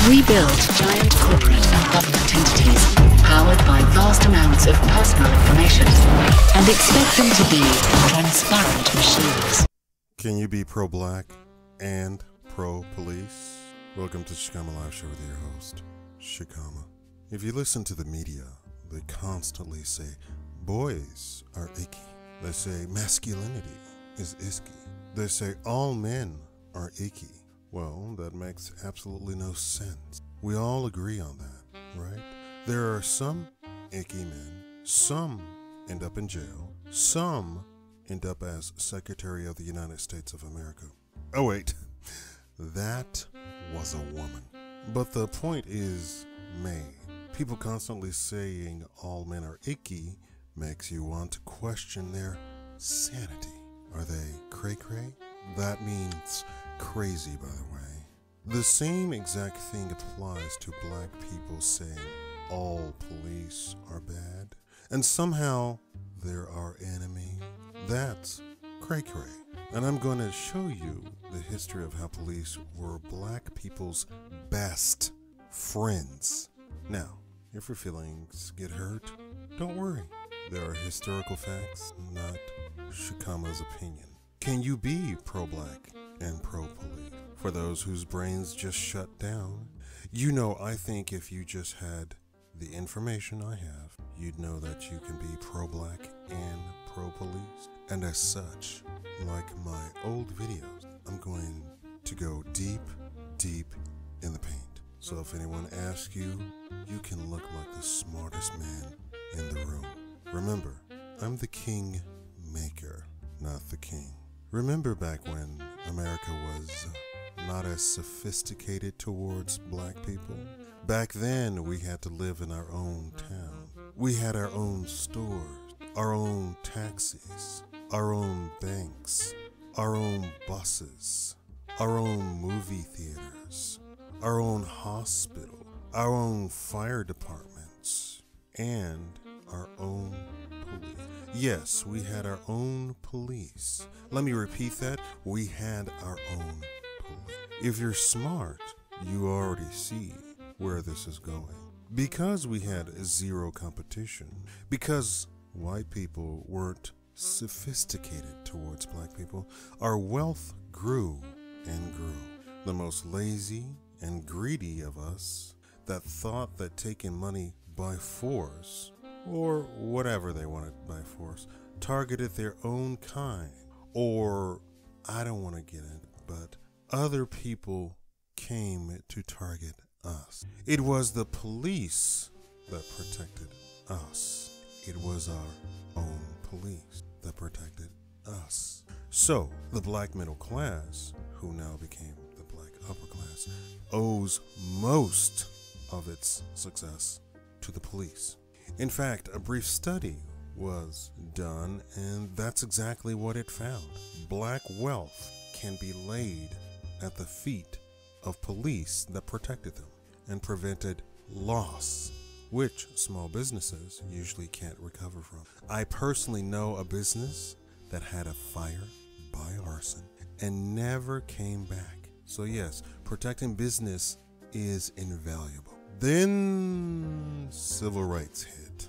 We build giant corporate and government entities powered by vast amounts of personal information and expect them to be transparent machines. Can you be pro-black and pro-police? Welcome to Shakaama Live Show with your host, Shakaama. If you listen to the media, they constantly say boys are icky. They say masculinity is icky. They say all men are icky. Well, that makes absolutely no sense. We all agree on that, right? There are some icky men. Some end up in jail. Some end up as Secretary of the United States of America. Oh wait, that was a woman. But the point is made. People constantly saying all men are icky makes you want to question their sanity. Are they cray-cray? That means crazy, by the way. The same exact thing applies to black people saying all police are bad and somehow they're our enemy. That's cray-cray. And I'm going to show you the history of how police were black people's best friends. Now, if your feelings get hurt, don't worry. There are historical facts, not Shakaama's opinion. Can you be pro-black and pro-police? For those whose brains just shut down, you know, I think if you just had the information I have, you'd know that you can be pro-black and pro-police. And as such, like my old videos, I'm going to go deep, deep in the paint. So if anyone asks you, you can look like the smartest man in the room. Remember, I'm the king maker, not the king. Remember back when America was not as sophisticated towards black people? Back then, we had to live in our own town. We had our own stores, our own taxis, our own banks, our own buses, our own movie theaters, our own hospital, our own fire departments, and our own police. Yes, we had our own police. Let me repeat that. We had our own police. If you're smart, you already see where this is going. Because we had zero competition, because white people weren't sophisticated towards black people, our wealth grew and grew. The most lazy and greedy of us that thought that taking money by force, or whatever they wanted by force, targeted their own kind, or I don't want to get in it, but other people came to target us. It was the police that protected us. It was our own police that protected us. So the black middle class, who now became the black upper class, owes most of its success to the police. In fact, a brief study was done, and that's exactly what it found. Black wealth can be laid at the feet of police that protected them and prevented loss, which small businesses usually can't recover from. I personally know a business that had a fire by arson and never came back. So yes, protecting business is invaluable. Then civil rights hit.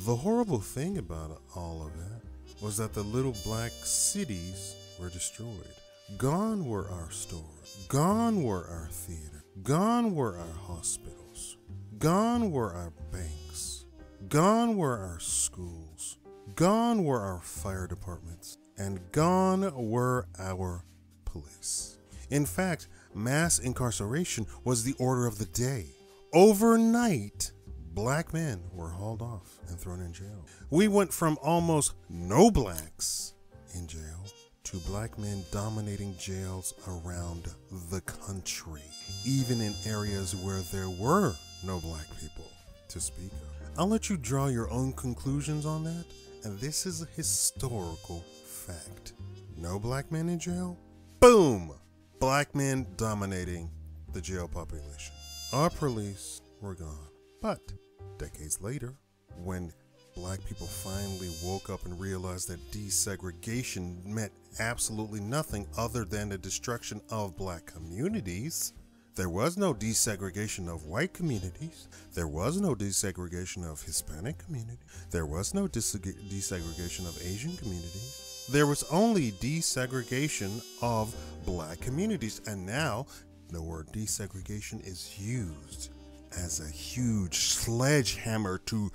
The horrible thing about all of that was that the little black cities were destroyed. Gone were our stores. Gone were our theater. Gone were our hospitals. Gone were our banks. Gone were our schools. Gone were our fire departments. And gone were our police. In fact, mass incarceration was the order of the day. Overnight, black men were hauled off and thrown in jail. We went from almost no blacks in jail to black men dominating jails around the country, even in areas where there were no black people to speak of. I'll let you draw your own conclusions on that, and this is a historical fact. No black men in jail? Boom! Black men dominating the jail population. Our police were gone. But decades later, when black people finally woke up and realized that desegregation meant absolutely nothing other than the destruction of black communities, There was no desegregation of white communities. There was no desegregation of Hispanic community. There was no desegregation of Asian communities. There was only desegregation of black communities. And now the word desegregation is used as a huge sledgehammer to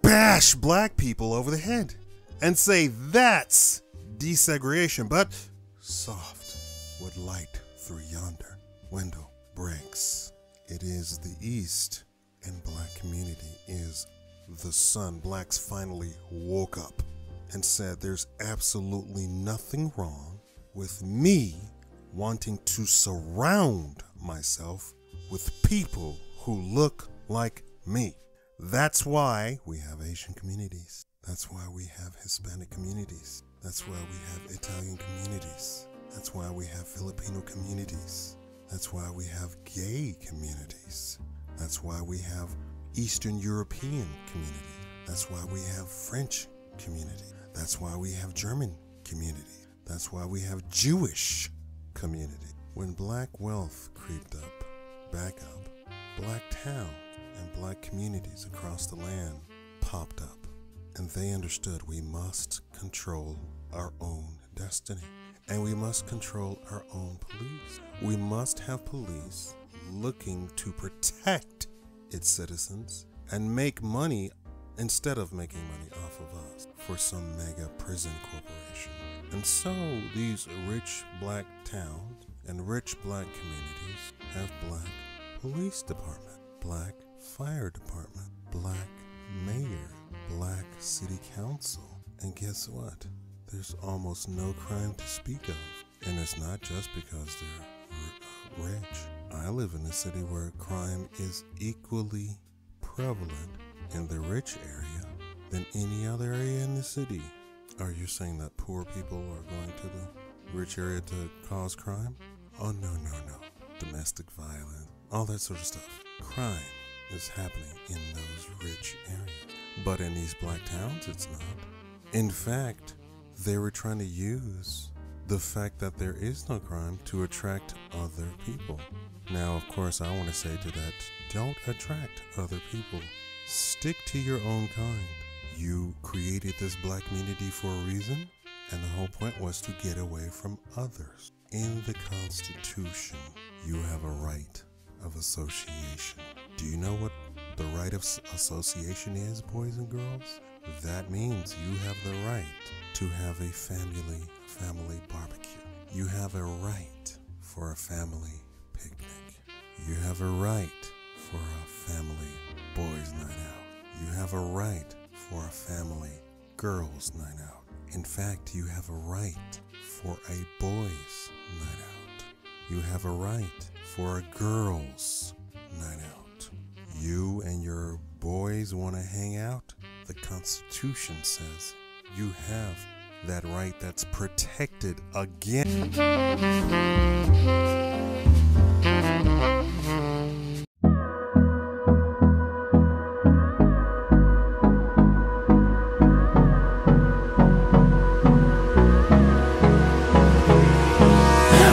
bash black people over the head and say that's desegregation, but soft with light through yonder window breaks. It is the East, and black community is the sun. Blacks finally woke up and said there's absolutely nothing wrong with me wanting to surround myself with people who look like me. That's why we have Asian communities. That's why we have Hispanic communities. That's why we have Italian communities. That's why we have Filipino communities. That's why we have gay communities. That's why we have Eastern European community. That's why we have French community. That's why we have German community. That's why we have Jewish community. When black wealth creeped up, back up, black towns and black communities across the land popped up, and they understood we must control our own destiny, and we must control our own police. We must have police looking to protect its citizens and make money instead of making money off of us for some mega prison corporation. And so these rich black towns and rich black communities have black police department, black fire department, black mayor, black city council. And guess what? There's almost no crime to speak of. And it's not just because they're rich. I live in a city where crime is equally prevalent in the rich area than any other area in the city. Are you saying that poor people are going to the rich area to cause crime? Oh, no. Domestic violence, all that sort of stuff. Crime is happening in those rich areas. But in these black towns, it's not. In fact, they were trying to use the fact that there is no crime to attract other people. Now, of course, I want to say to that, don't attract other people. Stick to your own kind. You created this black community for a reason, and the whole point was to get away from others. In the Constitution, you have a right of association. Do you know what the right of association is, boys and girls? That means you have the right to have a family barbecue. You have a right for a family picnic. You have a right for a family boys' night out. You have a right for a family girls' night out. In fact, you have a right for a boys' night out. You have a right for a girls' night out. You and your boys want to hang out? The Constitution says you have that right that's protected against.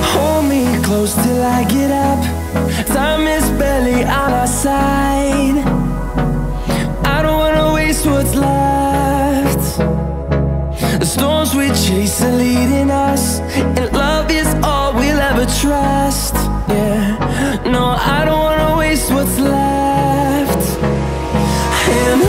Hold me close till I get up. Time is barely on our side. I don't wanna waste what's left. The storms we chase are leading us, and love is all we'll ever trust. Yeah, no, I don't wanna waste what's left. And